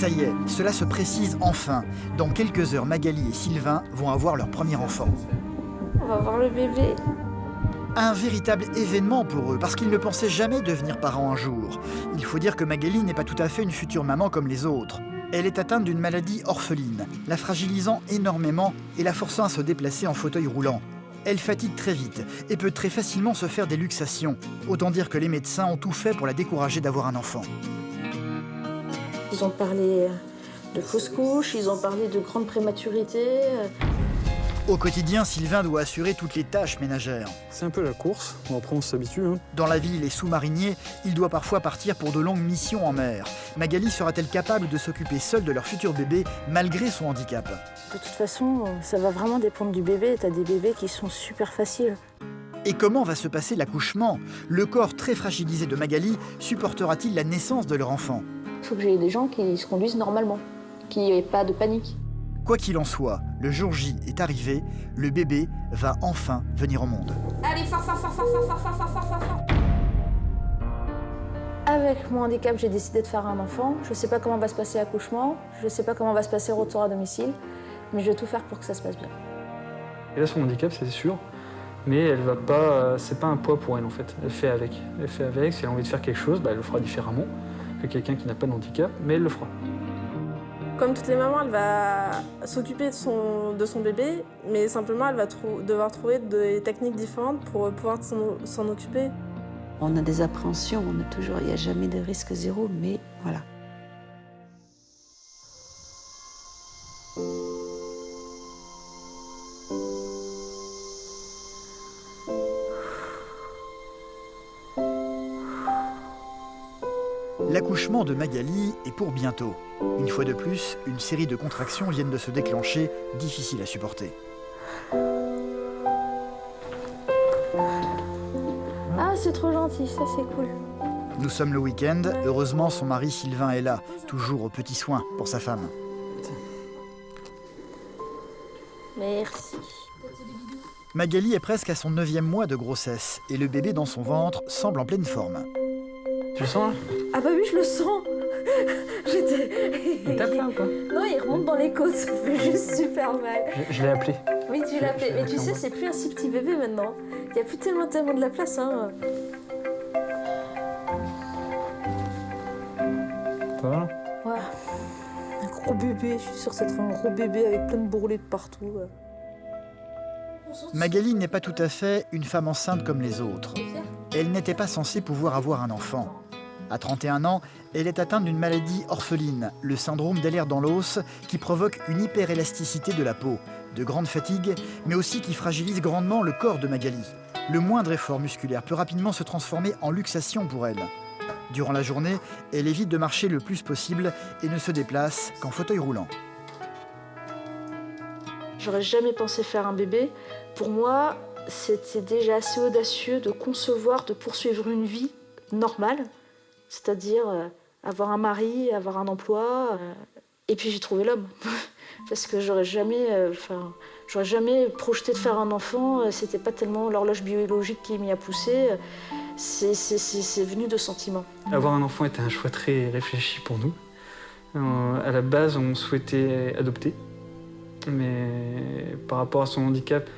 Ça y est, cela se précise enfin. Dans quelques heures, Magali et Sylvain vont avoir leur premier enfant. On va voir le bébé. Un véritable événement pour eux, parce qu'ils ne pensaient jamais devenir parents un jour. Il faut dire que Magali n'est pas tout à fait une future maman comme les autres. Elle est atteinte d'une maladie orpheline, la fragilisant énormément et la forçant à se déplacer en fauteuil roulant. Elle fatigue très vite et peut très facilement se faire des luxations. Autant dire que les médecins ont tout fait pour la décourager d'avoir un enfant. Ils ont parlé de fausses couches, ils ont parlé de grande prématurité. Au quotidien, Sylvain doit assurer toutes les tâches ménagères. C'est un peu la course, bon, après on s'habitue. Dans la vie, les sous-mariniers, il doit parfois partir pour de longues missions en mer. Magali sera-t-elle capable de s'occuper seule de leur futur bébé malgré son handicap? De toute façon, ça va vraiment dépendre du bébé. T'as des bébés qui sont super faciles. Et comment va se passer l'accouchement? Le corps très fragilisé de Magali supportera-t-il la naissance de leur enfant? Il faut que j'ai des gens qui se conduisent normalement, qu'il n'y ait pas de panique. Quoi qu'il en soit, le jour J est arrivé, le bébé va enfin venir au monde. Allez, fort. Avec mon handicap, j'ai décidé de faire un enfant. Je ne sais pas comment va se passer l'accouchement, je ne sais pas comment va se passer le retour à domicile, mais je vais tout faire pour que ça se passe bien. Et là, son handicap, c'est sûr, mais elle va pas, c'est pas un poids pour elle en fait. Elle fait avec. Si elle a envie de faire quelque chose, elle le fera différemment que quelqu'un qui n'a pas de handicap, mais elle le fera. Comme toutes les mamans, elle va s'occuper de son bébé, mais simplement elle va devoir trouver des techniques différentes pour pouvoir s'en occuper. On a des appréhensions, il n'y a jamais de risque zéro, mais voilà. L'accouchement de Magali est pour bientôt. Une fois de plus, une série de contractions viennent de se déclencher, difficiles à supporter. Ah, c'est trop gentil, ça c'est cool. Nous sommes le week-end, heureusement son mari Sylvain est là, toujours aux petits soins pour sa femme. Merci. Magali est presque à son 9e mois de grossesse et le bébé dans son ventre semble en pleine forme. Tu le sens là? Ah bah oui, je le sens. Il tape là ou pas? Non, il remonte dans les côtes, ça fait juste super mal. Je l'ai appelé. Oui, tu l'as appelé. Mais tu sais, c'est plus un si petit bébé maintenant. Il n'y a plus tellement de la place. Hein. Pas mal? Ouais. Un gros bébé, je suis sûre que ça sera un gros bébé avec plein de bourrelets de partout. Magali n'est pas tout à fait une femme enceinte comme les autres. Elle n'était pas censée pouvoir avoir un enfant. À 31 ans, elle est atteinte d'une maladie orpheline, le syndrome d'Ehlers-Danlos, qui provoque une hyperélasticité de la peau, de grandes fatigues, mais aussi qui fragilise grandement le corps de Magali. Le moindre effort musculaire peut rapidement se transformer en luxation pour elle. Durant la journée, elle évite de marcher le plus possible et ne se déplace qu'en fauteuil roulant. J'aurais jamais pensé faire un bébé. Pour moi, c'était déjà assez audacieux de concevoir, de poursuivre une vie normale, c'est-à-dire avoir un mari, avoir un emploi. Et puis j'ai trouvé l'homme, parce que j'aurais jamais projeté de faire un enfant. C'était pas tellement l'horloge biologique qui m'y a poussé. C'est venu de sentiments. Avoir un enfant était un choix très réfléchi pour nous. À la base, on souhaitait adopter, mais par rapport à son handicap,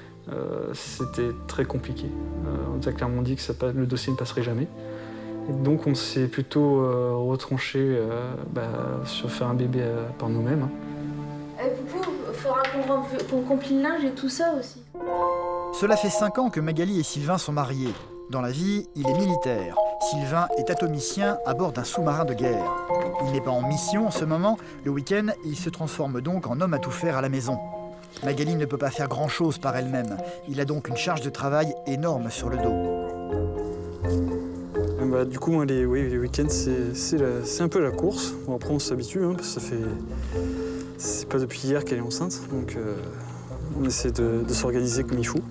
c'était très compliqué. On nous a clairement dit que le dossier ne passerait jamais. Et donc on s'est plutôt retranché sur faire un bébé par nous-mêmes. Poupou, il faudra qu'on compile le linge et tout ça aussi. Cela fait 5 ans que Magali et Sylvain sont mariés. Dans la vie, il est militaire. Sylvain est atomicien à bord d'un sous-marin de guerre. Il n'est pas en mission en ce moment. Le week-end, il se transforme donc en homme à tout faire à la maison. Magali ne peut pas faire grand-chose par elle-même. Il a donc une charge de travail énorme sur le dos. Du coup, moi, les week-ends, c'est un peu la course. Bon, après, on s'habitue, parce que c'est pas depuis hier qu'elle est enceinte. Donc, on essaie de s'organiser comme il faut.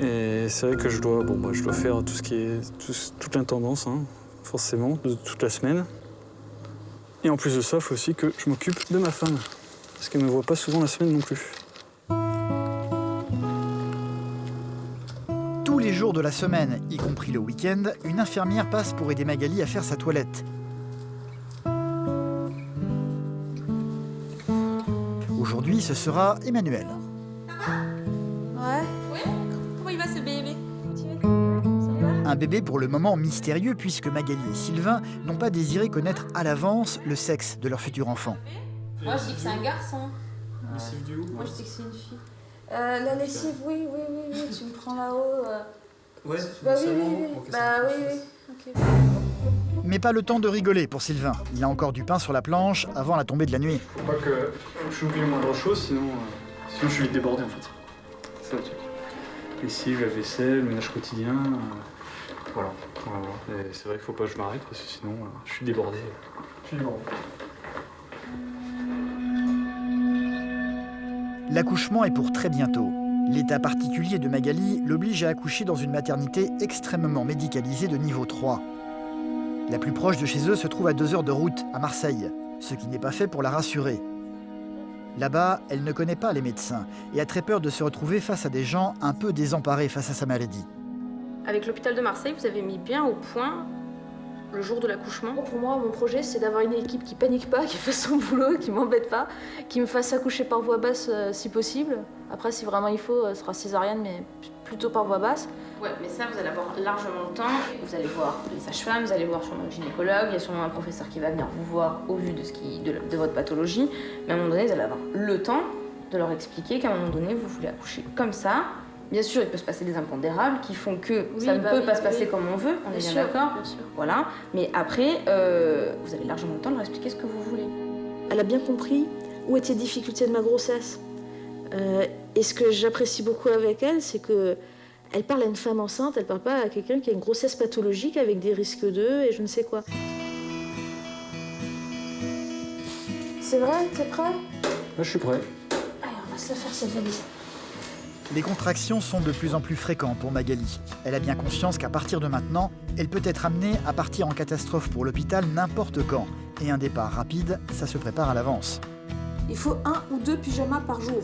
Et c'est vrai que je dois faire tout ce qui est toute l'intendance, forcément, de toute la semaine. Et en plus de ça, il faut aussi que je m'occupe de ma femme, parce qu'elle ne me voit pas souvent la semaine non plus. Tous les jours de la semaine, y compris le week-end, une infirmière passe pour aider Magali à faire sa toilette. Aujourd'hui, ce sera Emmanuel. Ouais. Oui. Comment il va ce bébé? Un bébé pour le moment mystérieux puisque Magali et Sylvain n'ont pas désiré connaître à l'avance le sexe de leur futur enfant. Moi, je dis que c'est un garçon. Lessive du haut? Moi, je dis que c'est une fille. La lessive, oui, tu me prends là-haut. Ouais, Bah oui. Bah oui. Ok. Mais pas le temps de rigoler pour Sylvain. Il a encore du pain sur la planche avant la tombée de la nuit. Faut pas que j'oublie le moindre chose, sinon je suis vite débordé en fait. C'est ça le truc. Lessive, la vaisselle, le ménage quotidien. Voilà. Et c'est vrai qu'il faut pas que je m'arrête parce que sinon je suis débordé. L'accouchement est pour très bientôt. L'état particulier de Magali l'oblige à accoucher dans une maternité extrêmement médicalisée de niveau 3. La plus proche de chez eux se trouve à 2 heures de route, à Marseille, ce qui n'est pas fait pour la rassurer. Là-bas, elle ne connaît pas les médecins et a très peur de se retrouver face à des gens un peu désemparés face à sa maladie. Avec l'hôpital de Marseille, vous avez mis bien au point le jour de l'accouchement. Pour moi, mon projet, c'est d'avoir une équipe qui panique pas, qui fasse son boulot, qui m'embête pas, qui me fasse accoucher par voie basse si possible. Après, si vraiment il faut, ce sera césarienne, mais plutôt par voie basse. Ouais, mais ça, vous allez avoir largement le temps. Vous allez voir les sages-femmes, vous allez voir sûrement le gynécologue, il y a sûrement un professeur qui va venir vous voir au vu de votre pathologie. Mais à un moment donné, vous allez avoir le temps de leur expliquer qu'à un moment donné, vous voulez accoucher comme ça. Bien sûr, il peut se passer des impondérables qui font que ça ne peut pas se passer comme on veut, on est bien d'accord. Voilà. Mais après, vous avez largement le temps de leur expliquer ce que vous voulez. Elle a bien compris où étaient les difficultés de ma grossesse. Et ce que j'apprécie beaucoup avec elle, c'est que elle parle à une femme enceinte, elle parle pas à quelqu'un qui a une grossesse pathologique avec des risques d'œufs et je ne sais quoi. C'est vrai, t'es prêt? Là, je suis prêt. Allez, on va se la faire cette valise. Les contractions sont de plus en plus fréquentes pour Magali. Elle a bien conscience qu'à partir de maintenant, elle peut être amenée à partir en catastrophe pour l'hôpital n'importe quand. Et un départ rapide, ça se prépare à l'avance. Il faut 1 ou 2 pyjamas par jour.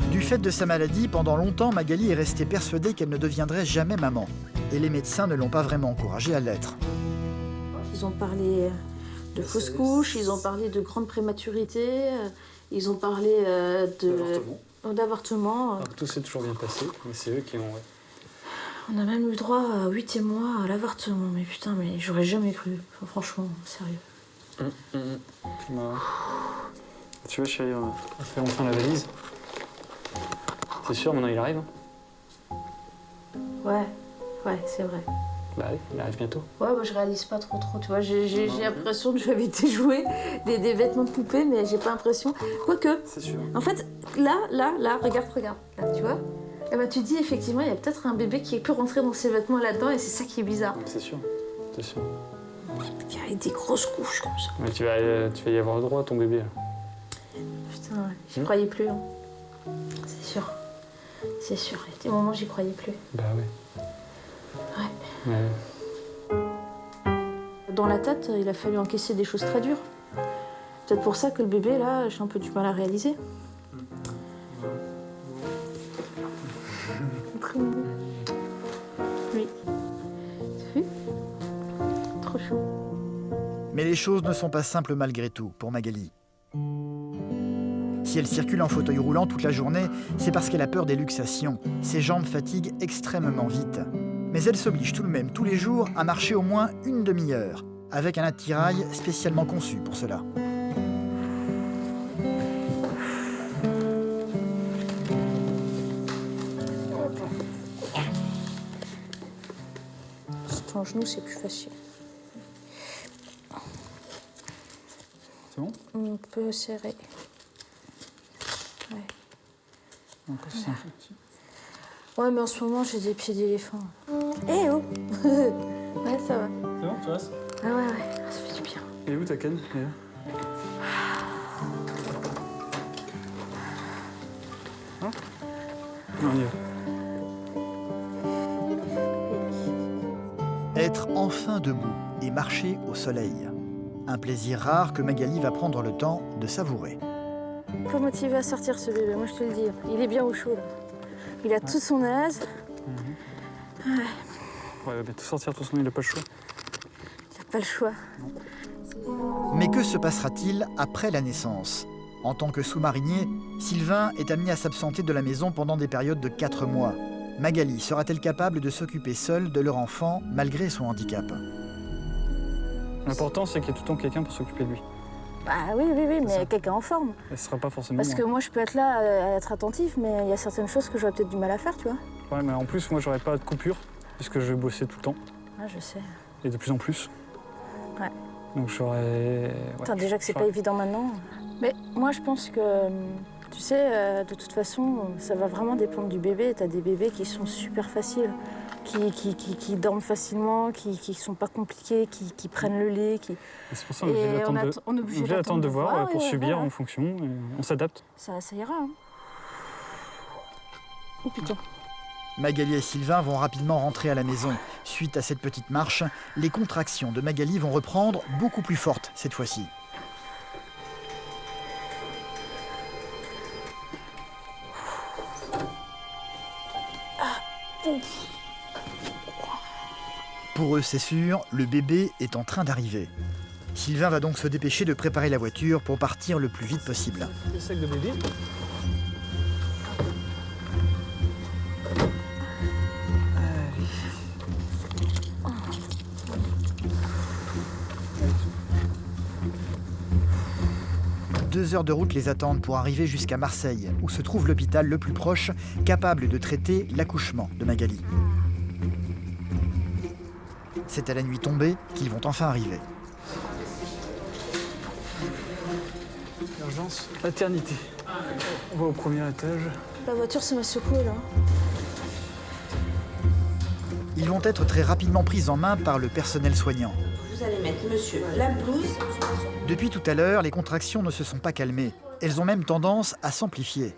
Du fait de sa maladie, pendant longtemps, Magali est restée persuadée qu'elle ne deviendrait jamais maman. Et les médecins ne l'ont pas vraiment encouragée à l'être. Ils ont parlé de fausses couches, ils ont parlé de grande prématurité, ils ont parlé d'avortement. Tout s'est toujours bien passé, mais c'est eux qui ont... On a même eu droit à 8e mois à l'avortement. Mais putain, mais j'aurais jamais cru. Enfin, franchement, sérieux. Tu vois, chérie, on a fait enfin la valise. C'est sûr, maintenant il arrive, hein? Ouais, c'est vrai. Bah oui, il arrive bientôt. Ouais, moi je réalise pas trop, tu vois. J'ai l'impression que j'avais été jouer des vêtements de poupée, mais j'ai pas l'impression. Quoique, C'est sûr. en fait, là, regarde, là, tu vois. Et ben, tu te dis, effectivement, il y a peut-être un bébé qui peut rentrer dans ces vêtements là-dedans, et c'est ça qui est bizarre. C'est sûr, c'est sûr. Il y a des grosses couches comme ça. Mais tu vas y avoir le droit, ton bébé. Là. Putain, j'y croyais plus. Hein. C'est sûr. C'est sûr. Il y a des moments où j'y croyais plus. Bah oui. Ouais. Dans la tête, il a fallu encaisser des choses très dures. Peut-être pour ça que le bébé, là, j'ai un peu du mal à réaliser. Oui. T'as vu? Trop chaud. Mais les choses ne sont pas simples malgré tout pour Magali. Si elle circule en fauteuil roulant toute la journée, c'est parce qu'elle a peur des luxations. Ses jambes fatiguent extrêmement vite. Mais elle s'oblige tout de même tous les jours à marcher au moins une demi-heure, avec un attirail spécialement conçu pour cela. Ton genou, c'est plus facile. C'est bon? On peut serrer. Ouais. Encore ça. Ouais, mais en ce moment, j'ai des pieds d'éléphant. Eh oh ouais, ça va. C'est bon, tu restes? Ah ouais, ça fait du bien. Et où ta canne? Hein? Non, on y va. Être enfin debout et marcher au soleil. Un plaisir rare que Magali va prendre le temps de savourer. Pas motivé à sortir ce bébé, moi je te le dis. Il est bien au chaud. Là. Il a tout son âge. Ouais, il va bientôt sortir, de toute façon, il n'a pas le choix. Il n'a pas le choix. Mais que se passera-t-il après la naissance? En tant que sous-marinier, Sylvain est amené à s'absenter de la maison pendant des périodes de 4 mois. Magali sera-t-elle capable de s'occuper seule de leur enfant malgré son handicap? L'important, c'est qu'il y ait tout le temps quelqu'un pour s'occuper de lui. Bah oui, mais quelqu'un en forme. Et ce sera pas forcément Parce que moi. moi, je peux être là à être attentif, mais il y a certaines choses que j'aurais peut-être du mal à faire, tu vois. Ouais, mais en plus, moi, j'aurais pas de coupure, puisque je vais bosser tout le temps, Ouais, je sais. et de plus en plus. Ouais. Donc j'aurais... Ouais, Attends, déjà que c'est pas évident maintenant. Mais moi, je pense que, tu sais, de toute façon, ça va vraiment dépendre du bébé. T'as des bébés qui sont super faciles, qui dorment facilement, qui sont pas compliqués, qui prennent le lait. Et c'est pour ça qu'on est obligé d'attendre de voir pour subir voilà. en fonction, et on s'adapte. Ça ira. Hein. Oh putain. Magali et Sylvain vont rapidement rentrer à la maison. Suite à cette petite marche, les contractions de Magali vont reprendre beaucoup plus fortes cette fois-ci. Pour eux, c'est sûr, le bébé est en train d'arriver. Sylvain va donc se dépêcher de préparer la voiture pour partir le plus vite possible. Le sac de bébé. Deux heures de route les attendent pour arriver jusqu'à Marseille, où se trouve l'hôpital le plus proche, capable de traiter l'accouchement de Magali. C'est à la nuit tombée qu'ils vont enfin arriver. Urgence, maternité. On va au premier étage. La voiture, ça m'a secoué là. Ils vont être très rapidement pris en main par le personnel soignant. Vous allez mettre, monsieur, la blouse. Depuis tout à l'heure, les contractions ne se sont pas calmées. Elles ont même tendance à s'amplifier.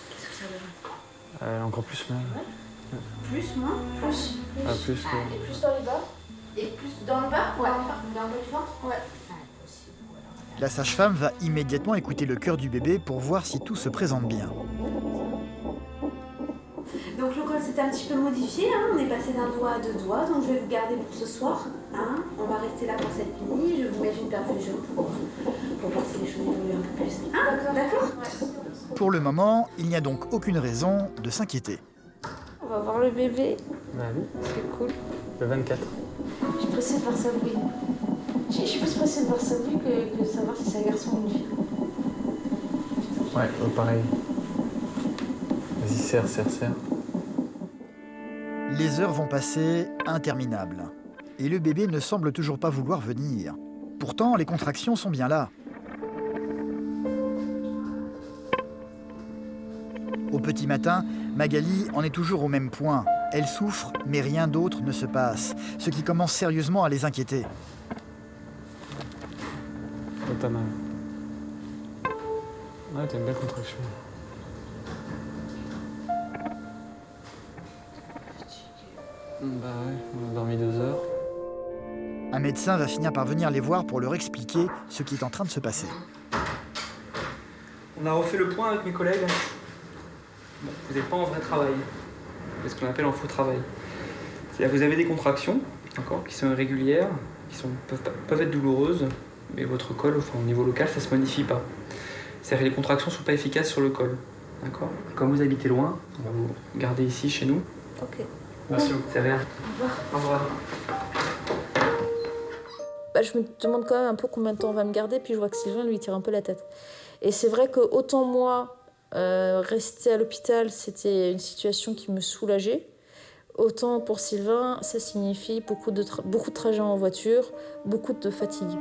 Qu'est-ce que ça donne? Elle a encore plus mal. Plus, moins? Plus. Ah, plus. Et plus dans les bas. Et plus dans le bas? Ouais. Dans le bas du ventre? Ouais. La sage-femme va immédiatement écouter le cœur du bébé pour voir si tout se présente bien. Donc le col s'est un petit peu modifié, hein. On est passé d'un doigt à 2 doigts, donc je vais vous garder pour ce soir. Hein. On va rester là pour cette nuit, je vais vous mettre une perfusion pour voir si les choses évoluent un peu plus. Ah, d'accord. Pour le moment, il n'y a donc aucune raison de s'inquiéter. On va voir le bébé. Bah oui, C'est cool. le 24. Je suis pressée de voir sa bruit. Je suis plus pressée de voir sa bruit que de savoir si c'est un garçon ou une fille. Ouais, pareil. Vas-y, serre. Les heures vont passer interminables. Et le bébé ne semble toujours pas vouloir venir. Pourtant, les contractions sont bien là. Au petit matin, Magali en est toujours au même point. Elle souffre, mais rien d'autre ne se passe, ce qui commence sérieusement à les inquiéter. Oh, t'as mal. Ouais, t'as une belle contraction. Bah ouais, on a dormi 2 heures. Un médecin va finir par venir les voir pour leur expliquer ce qui est en train de se passer. On a refait le point avec mes collègues. Bon, vous n'êtes pas en vrai travail. C'est ce qu'on appelle en faux travail. C'est-à-dire que vous avez des contractions, d'accord, qui sont irrégulières, peuvent être douloureuses, mais votre col, enfin, au niveau local, ça ne se modifie pas. C'est-à-dire que les contractions ne sont pas efficaces sur le col. D'accord. Comme vous habitez loin, on va vous garder ici chez nous. Ok. Merci beaucoup. C'est rien. Au revoir. Bah, je me demande quand même un peu combien de temps on va me garder, puis je vois que Sylvain lui tire un peu la tête. Et c'est vrai que autant moi, rester à l'hôpital, c'était une situation qui me soulageait, autant pour Sylvain, ça signifie beaucoup de trajets en voiture, beaucoup de fatigue.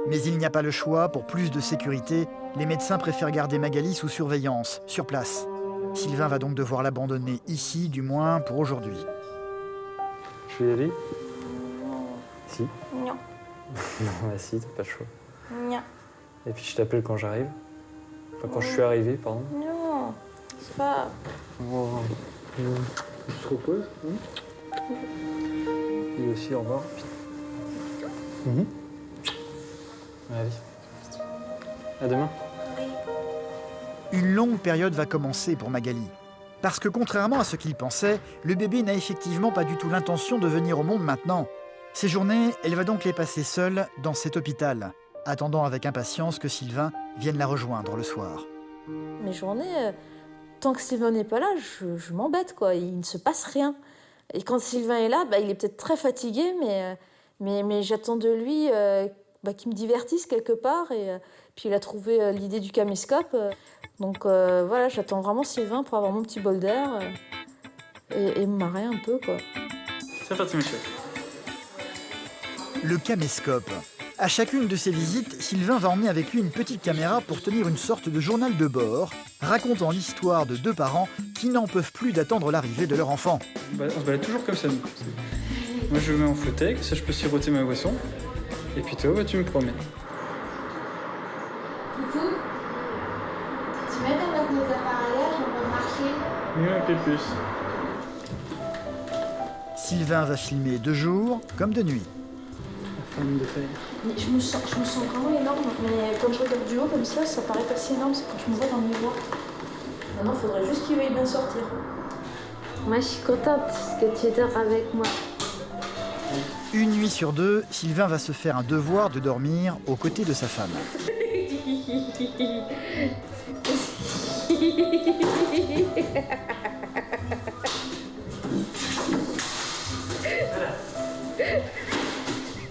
Mais il n'y a pas le choix, pour plus de sécurité, les médecins préfèrent garder Magali sous surveillance, sur place. Sylvain va donc devoir l'abandonner ici, du moins pour aujourd'hui. Je vais y aller? Si. Non. Non, bah si, t'as pas le choix. Non. Et puis je t'appelle quand j'arrive. Enfin, quand je suis arrivé, pardon. Non. C'est pas... Oh, tu te reposes, Lui aussi, au revoir. Allez. À demain. Une longue période va commencer pour Magali. Parce que contrairement à ce qu'il pensait, le bébé n'a effectivement pas du tout l'intention de venir au monde maintenant. Ces journées, elle va donc les passer seule dans cet hôpital. attendant avec impatience que Sylvain vienne la rejoindre le soir. Mes journées, tant que Sylvain n'est pas là, je m'embête, quoi. Il ne se passe rien. Et quand Sylvain est là, il est peut-être très fatigué, mais j'attends de lui qu'il me divertisse quelque part. Et puis il a trouvé l'idée du caméscope. Donc voilà, j'attends vraiment Sylvain pour avoir mon petit bol d'air et me marrer un peu, quoi. C'est parti, monsieur. Le caméscope. À chacune de ses visites, Sylvain va emmener avec lui une petite caméra pour tenir une sorte de journal de bord, racontant l'histoire de deux parents qui n'en peuvent plus d'attendre l'arrivée de leur enfant. On se balade toujours comme ça, nous. Moi, je me mets en fauteuil, ça je peux siroter ma boisson. Et puis toi, tu me promènes. Coucou. Tu m'aides avec nos appareillages, on va marcher. Mieux un peu plus. Sylvain va filmer de jour comme de nuit. Femme de fer. Mais je me sens vraiment énorme, mais quand je regarde du haut comme ça paraît pas si énorme, c'est quand je me vois dans le miroir. Maintenant, il faudrait juste qu'il veuille bien sortir. Moi, je suis contente que tu dors avec moi. Une nuit sur deux, Sylvain va se faire un devoir de dormir aux côtés de sa femme.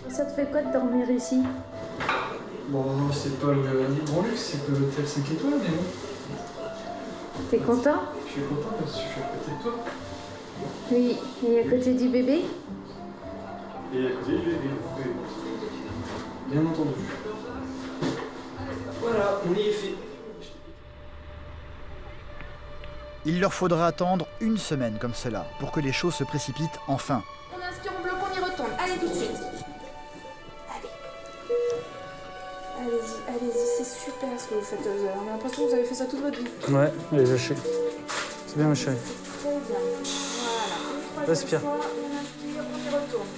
Ça te fait quoi de dormir ici? Bon, c'est pas le grand luxe, c'est que l'hôtel 5 étoiles, mais bon. T'es content? Je suis content parce que je suis à côté de toi. Oui, et à côté du bébé? Et à côté du bébé, oui. Bien entendu. Voilà, on y est fait. Il leur faudra attendre une semaine comme cela pour que les choses se précipitent enfin. On inspire, on bloque, on y retourne. Allez, tout de suite. Allez-y, c'est super ce que vous faites. On a l'impression que vous avez fait ça toute votre vie. Ouais, allez, lâchez. C'est bien, ma chérie. Très bien. Voilà. Respire. On inspire, on y retourne.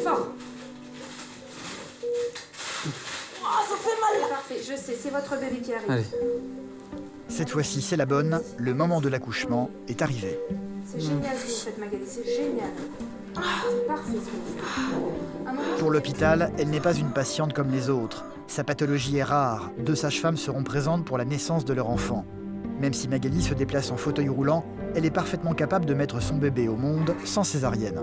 Fort. Oh, ça fait mal. Parfait, je sais, c'est votre bébé qui arrive. Allez. Cette fois-ci, c'est la bonne. Le moment de l'accouchement est arrivé. C'est génial ce que vous faites, Magali, c'est génial. C'est parfait ce que vous faites. Pour l'hôpital, elle n'est pas une patiente comme les autres. Sa pathologie est rare. 2 sages-femmes seront présentes pour la naissance de leur enfant. Même si Magali se déplace en fauteuil roulant, elle est parfaitement capable de mettre son bébé au monde sans césarienne.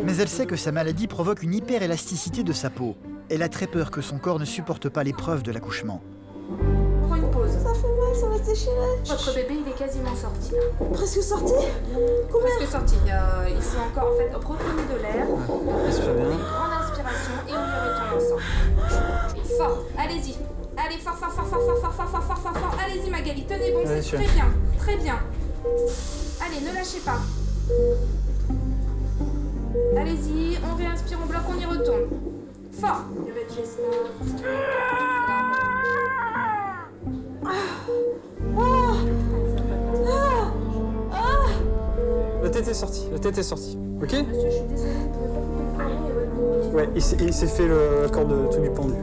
Mais elle sait que sa maladie provoque une hyperélasticité de sa peau. Elle a très peur que son corps ne supporte pas l'épreuve de l'accouchement. On prend une pause. Ça fait mal, ça va se déchirer. Votre bébé, il est quasiment sorti. Presque sorti? Combien? Presque sorti. Il faut encore, en fait, reprenez de l'air. Respire bien. Une grande inspiration et on y retourne ensemble. Fort, allez-y. Allez, fort. Allez-y, Magali, tenez bon, Allez, c'est très bien. Très bien. Allez, ne lâchez pas. Allez-y, on réinspire, on bloque, on y retourne. Fort. La tête est sortie, ok? Monsieur, je suis désolée, Ouais, il s'est fait le cordon tout du pendu.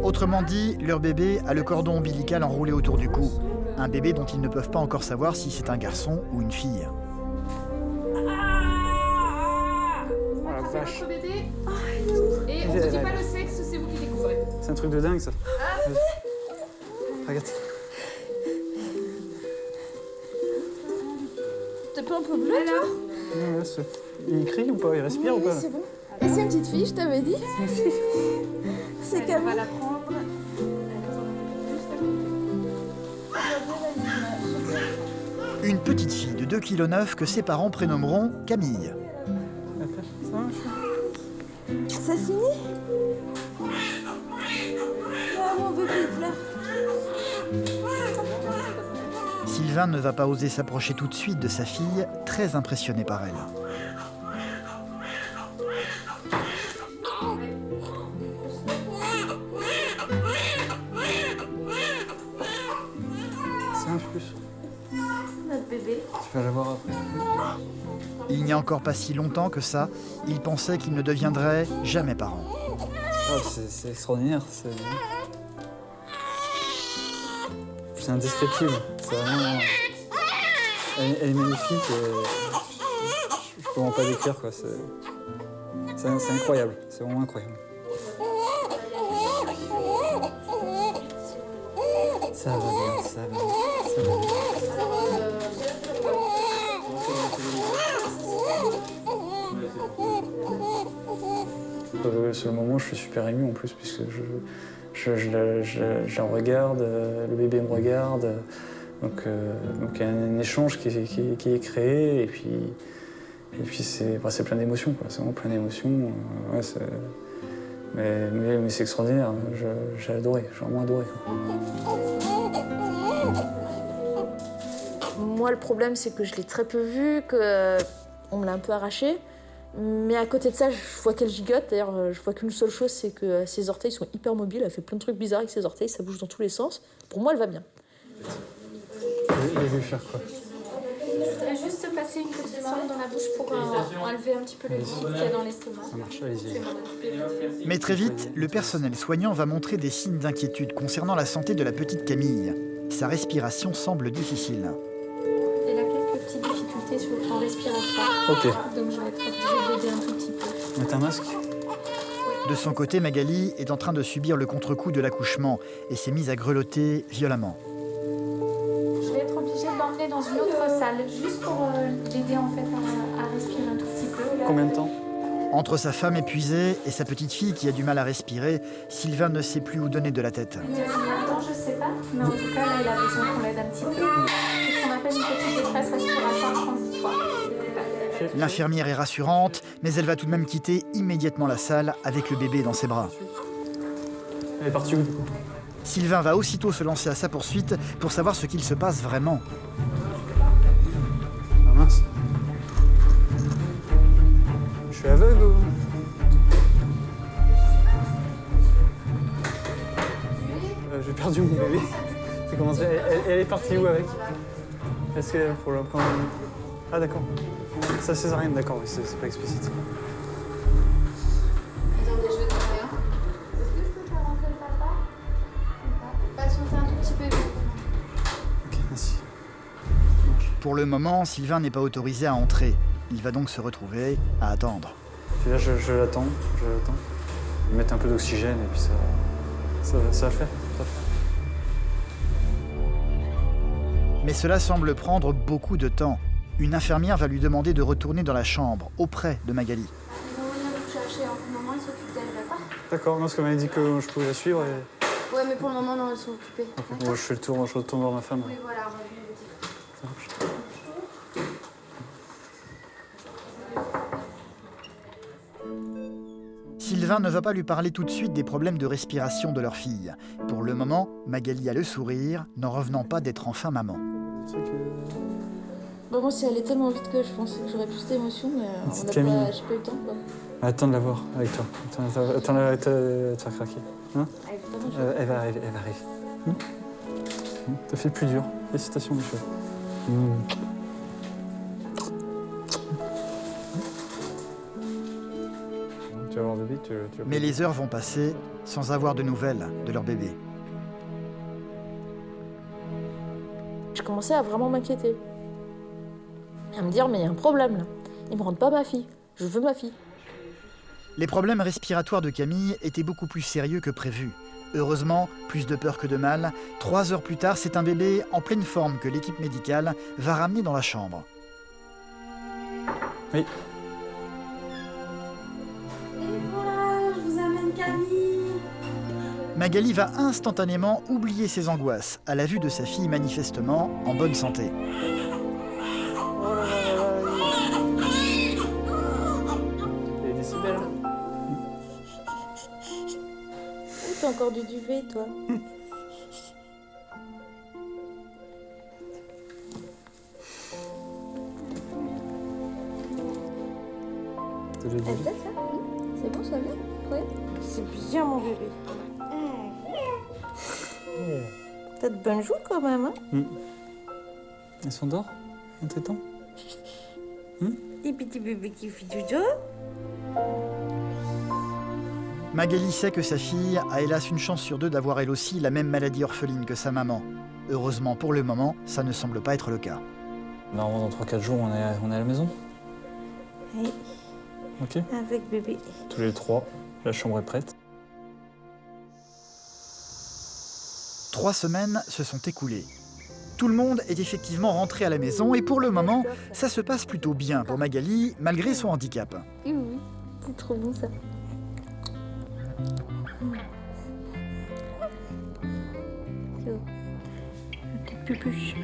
Autrement dit, leur bébé a le cordon ombilical enroulé autour du cou. Un bébé dont ils ne peuvent pas encore savoir si c'est un garçon ou une fille. Votre bébé. Et on ne dit pas le sexe, c'est vous qui découvrez. C'est un truc de dingue, ça. Regarde. T'es pas un peu bleu, toi? Ouais, il crie ou pas? Il respire ou pas? C'est bon. Et c'est une petite fille, je t'avais dit. C'est Camille. On va la prendre. Une petite fille de 2,9 kg que ses parents prénommeront Camille. C'est fini? Ah, mon bébé, il pleure. Sylvain ne va pas oser s'approcher tout de suite de sa fille, très impressionné par elle. C'est un plus. Notre bébé. Tu vas la voir après. Il n'y a encore pas si longtemps que ça, il pensait qu'il ne deviendrait jamais parent. Oh, c'est extraordinaire. C'est indescriptible. C'est vraiment... Elle est magnifique. Je peux vraiment pas décrire, quoi. C'est incroyable, c'est vraiment incroyable. Ça va bien, ça va bien. Sur le moment, je suis super ému en plus, puisque je la regarde, le bébé me regarde. Donc il y a un échange qui est créé, et puis c'est plein d'émotions, quoi. C'est vraiment plein d'émotions. Ouais, mais c'est extraordinaire, j'ai adoré, j'ai vraiment adoré. Moi, le problème, c'est que je l'ai très peu vue, qu'on me l'a un peu arrachée. Mais à côté de ça, je vois qu'elle gigote. D'ailleurs, je vois qu'une seule chose, c'est que ses orteils sont hyper mobiles. Elle fait plein de trucs bizarres avec ses orteils, ça bouge dans tous les sens. Pour moi, elle va bien. Je vais faire quoi? Je voudrais juste passer une petite sonde dans la bouche pour enlever un petit peu le liquide qu'il y a dans l'estomac. Ça marche, allez-y. Mais très vite, le personnel soignant va montrer des signes d'inquiétude concernant la santé de la petite Camille. Sa respiration semble difficile. Elle a quelques petites difficultés sur le plan respiratoire. Ok. Donc je vais être obligée de l'aider un tout petit peu. Mettre un masque? De son côté, Magali est en train de subir le contre-coup de l'accouchement et s'est mise à grelotter violemment. Je vais être obligée de l'emmener dans une autre salle, juste pour l'aider en fait à respirer un tout petit peu. Combien de temps? Entre sa femme épuisée et sa petite fille qui a du mal à respirer, Sylvain ne sait plus où donner de la tête. Maintenant, je sais pas, mais en tout cas, là, il a besoin qu'on l'aide un petit peu. C'est ce qu'on appelle une petite détresse respiratoire transitoire. L'infirmière est rassurante, mais elle va tout de même quitter immédiatement la salle avec le bébé dans ses bras. Elle est partie où du coup? Sylvain va aussitôt se lancer à sa poursuite pour savoir ce qu'il se passe vraiment. Ah mince. Je suis aveugle ou... J'ai perdu mon bébé. C'est comment ça? Elle est partie où avec? Est-ce qu'il faut la prendre? Ah d'accord. Ça césarienne, d'accord, oui, c'est pas explicite. Attendez, je vais trouver un. Est-ce que je peux faire rentrer le papa? Patientez un tout petit peu. Ok, merci. Pour le moment, Sylvain n'est pas autorisé à entrer. Il va donc se retrouver à attendre. Puis là, je l'attends. Je vais mettre un peu d'oxygène et puis ça va le faire. Ça va le faire. Mais cela semble prendre beaucoup de temps. Une infirmière va lui demander de retourner dans la chambre, auprès de Magali. Ils vont venir vous chercher. En ce moment, ils s'occupent d'elle, d'accord? D'accord, non, parce qu'elle m'a dit que je pouvais la suivre et... Ouais, mais pour le moment, non, elles sont occupées. Okay. Bon, je fais le tour, je retourne voir ma femme. Oui, voilà, revenez le dire. Ça marche. Sylvain ne va pas lui parler tout de suite des problèmes de respiration de leur fille. Pour le moment, Magali a le sourire, n'en revenant pas d'être enfin maman. Bon, moi, si elle est tellement vite que je pense que j'aurais plus d'émotions, mais j'ai pas eu le temps, quoi. Attends de la voir avec toi. Attends, elle va te faire craquer. Hein? Elle va arriver. T'as fait le plus dur. Félicitations, Michel. Tu vas avoir un bébé, tu vas... Mais les heures vont passer sans avoir de nouvelles de leur bébé. Je commençais à vraiment m'inquiéter. À me dire, mais il y a un problème là. Ils me rendent pas ma fille. Je veux ma fille. Les problèmes respiratoires de Camille étaient beaucoup plus sérieux que prévu. Heureusement, plus de peur que de mal, 3 heures plus tard, c'est un bébé en pleine forme que l'équipe médicale va ramener dans la chambre. Oui. Et voilà, je vous amène Camille. Magali va instantanément oublier ses angoisses à la vue de sa fille manifestement en bonne santé. Les décibels. T'as encore du duvet, toi. C'est bon, ça va? Ouais. C'est bien, mon bébé. T'as de bonnes joues quand même, hein? Elle s'endort en tétant? Et petit bébé qui fait du dos. Magali sait que sa fille a hélas une chance sur 2 d'avoir elle aussi la même maladie orpheline que sa maman. Heureusement pour le moment, ça ne semble pas être le cas. Normalement, dans 3-4 jours, on est à la maison. Oui. Ok. Avec bébé. Tous les 3, la chambre est prête. 3 semaines se sont écoulées. Tout le monde est effectivement rentré à la maison et pour le moment, ça se passe plutôt bien pour Magali, malgré son handicap. Oui, c'est trop bon ça. Petite pupuche.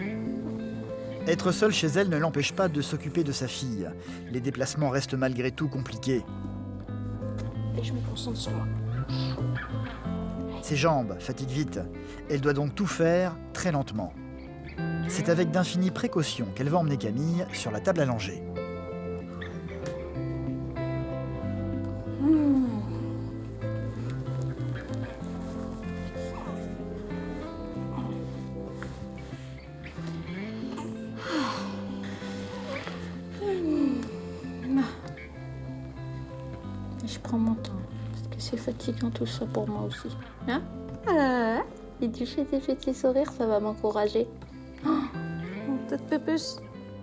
Être seule chez elle ne l'empêche pas de s'occuper de sa fille. Les déplacements restent malgré tout compliqués. Et je me concentre sur moi. Ses jambes fatiguent vite. Elle doit donc tout faire très lentement. C'est avec d'infinies précautions qu'elle va emmener Camille sur la table à langer. Je prends mon temps, parce que c'est fatigant tout ça pour moi aussi. Hein? Et tu fais des petits sourires, ça va m'encourager. Toute pépus.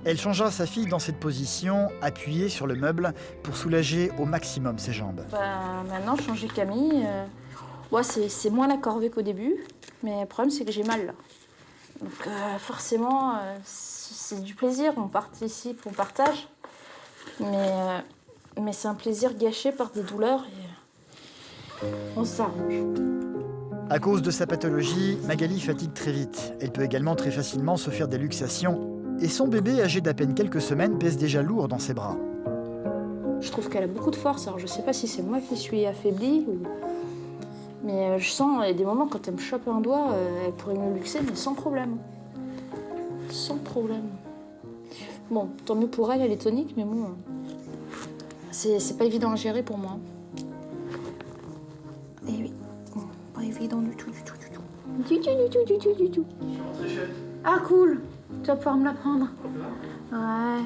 Elle changera sa fille dans cette position, appuyée sur le meuble, pour soulager au maximum ses jambes. Maintenant, changer Camille, ouais, c'est moins la corvée qu'au début, mais le problème, c'est que j'ai mal là. Donc forcément, c'est du plaisir, on participe, on partage, mais c'est un plaisir gâché par des douleurs et on s'arrange. À cause de sa pathologie, Magali fatigue très vite. Elle peut également très facilement se faire des luxations. Et son bébé, âgé d'à peine quelques semaines, pèse déjà lourd dans ses bras. Je trouve qu'elle a beaucoup de force. Alors je sais pas si c'est moi qui suis affaiblie ou... Mais je sens, il y a des moments quand elle me chope un doigt, elle pourrait me luxer, mais sans problème. Sans problème. Bon, tant mieux pour elle, elle est tonique, mais bon... C'est pas évident à gérer pour moi. Et oui, pas évident du tout. Du tout. Ah cool, tu vas pouvoir me la prendre. Ouais.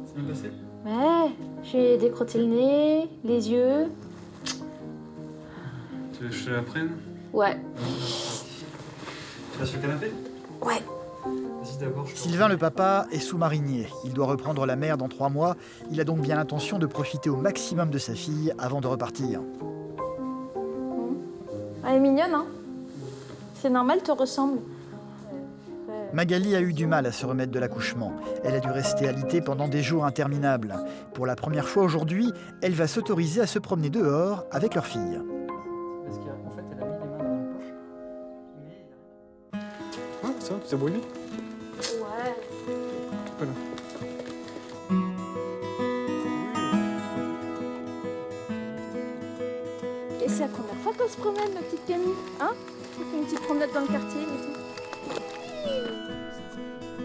C'est bien passé? Ouais, j'ai décrotté le nez, les yeux. Tu veux que je te la prenne? Ouais. Tu vas sur le canapé? Ouais. Vas-y d'abord. Sylvain le papa est sous-marinier. Il doit reprendre la mer dans 3 mois. Il a donc bien l'intention de profiter au maximum de sa fille avant de repartir. Elle est mignonne, hein? C'est normal, te ressemble. Magali a eu du mal à se remettre de l'accouchement. Elle a dû rester alitée pendant des jours interminables. Pour la première fois aujourd'hui, elle va s'autoriser à se promener dehors avec leur fille. Parce qu'en fait, elle a mis les mains dans la poche. Ah, ça va, tu t'es brûlé? Ouais. Voilà. Et c'est la première fois qu'on se promène, ma petite Camille, hein? On fait une petite promenade dans le quartier et tout.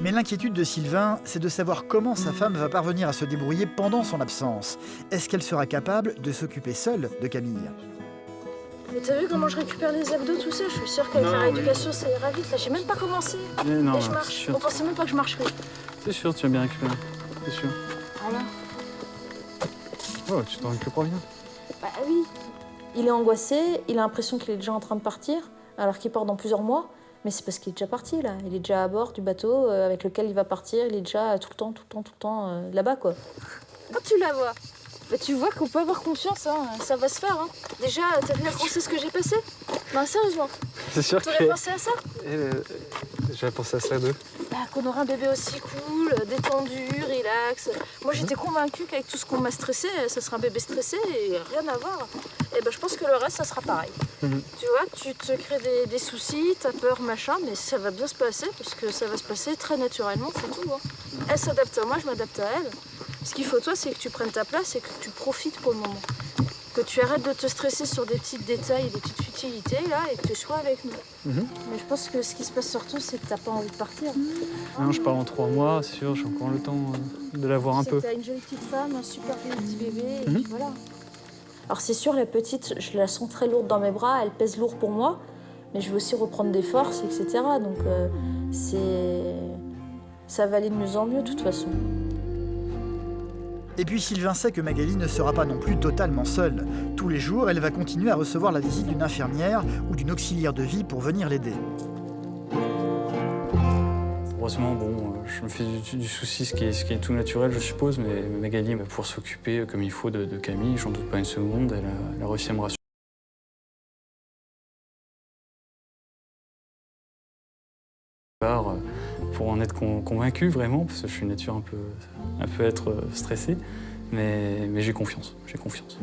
Mais l'inquiétude de Sylvain, c'est de savoir comment sa femme va parvenir à se débrouiller pendant son absence. Est-ce qu'elle sera capable de s'occuper seule de Camille? Mais t'as vu comment je récupère les abdos, tout ça? Je suis sûre qu'avec la rééducation, ça ira vite. Là, j'ai même pas commencé. Mais non, Et je marche. On pensait même pas que je marcherais. C'est sûr, tu vas bien récupérer. C'est sûr. Voilà. Oh, tu t'en récupères bien. Bah oui. Il est angoissé, il a l'impression qu'il est déjà en train de partir, alors qu'il part dans plusieurs mois. Mais c'est parce qu'il est déjà parti, là. Il est déjà à bord du bateau avec lequel il va partir. Il est déjà tout le temps là-bas, quoi. Quand tu la vois, bah, tu vois qu'on peut avoir confiance, hein. Ça va se faire, hein. Déjà, t'as vu la grossesse que j'ai passée? Ben, sérieusement. C'est sûr que... T'aurais pensé à ça? J'avais pensé à ça d'eux. Bah, qu'on aura un bébé aussi cool, détendu, relax. Moi, j'étais convaincue qu'avec tout ce qu'on m'a stressé, ça sera un bébé stressé et rien à voir. Et ben, je pense que le reste, ça sera pareil. Tu vois, tu te crées des soucis, t'as peur, machin, mais ça va bien se passer parce que ça va se passer très naturellement, c'est tout. Hein. Elle s'adapte à moi, je m'adapte à elle. Ce qu'il faut, toi, c'est que tu prennes ta place et que tu profites pour le moment. Que tu arrêtes de te stresser sur des petits détails et des petites futilités, là, et que tu sois avec nous. Mais je pense que ce qui se passe surtout, c'est que t'as pas envie de partir. Non, je pars en 3 mois, c'est sûr, j'ai encore le temps de la voir un peu. T'as une jolie petite femme, un super petit bébé, et puis voilà. Alors c'est sûr, la petite, je la sens très lourde dans mes bras, elle pèse lourd pour moi, mais je veux aussi reprendre des forces, etc. Donc ça va aller de mieux en mieux, de toute façon. Et puis Sylvain sait que Magali ne sera pas non plus totalement seule. Tous les jours, elle va continuer à recevoir la visite d'une infirmière ou d'une auxiliaire de vie pour venir l'aider. Heureusement, bon, je me fais du souci, ce qui est tout naturel, je suppose, mais Magali va pouvoir s'occuper comme il faut de Camille, j'en doute pas une seconde, elle a réussi à me rassurer. Pour en être convaincu vraiment, parce que je suis une nature un peu être stressée, mais j'ai confiance, j'ai confiance.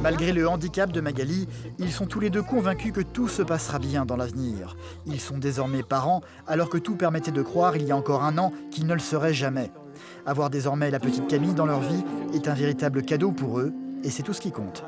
Malgré le handicap de Magali, ils sont tous les deux convaincus que tout se passera bien dans l'avenir. Ils sont désormais parents, alors que tout permettait de croire il y a encore un an qu'ils ne le seraient jamais. Avoir désormais la petite Camille dans leur vie est un véritable cadeau pour eux, et c'est tout ce qui compte.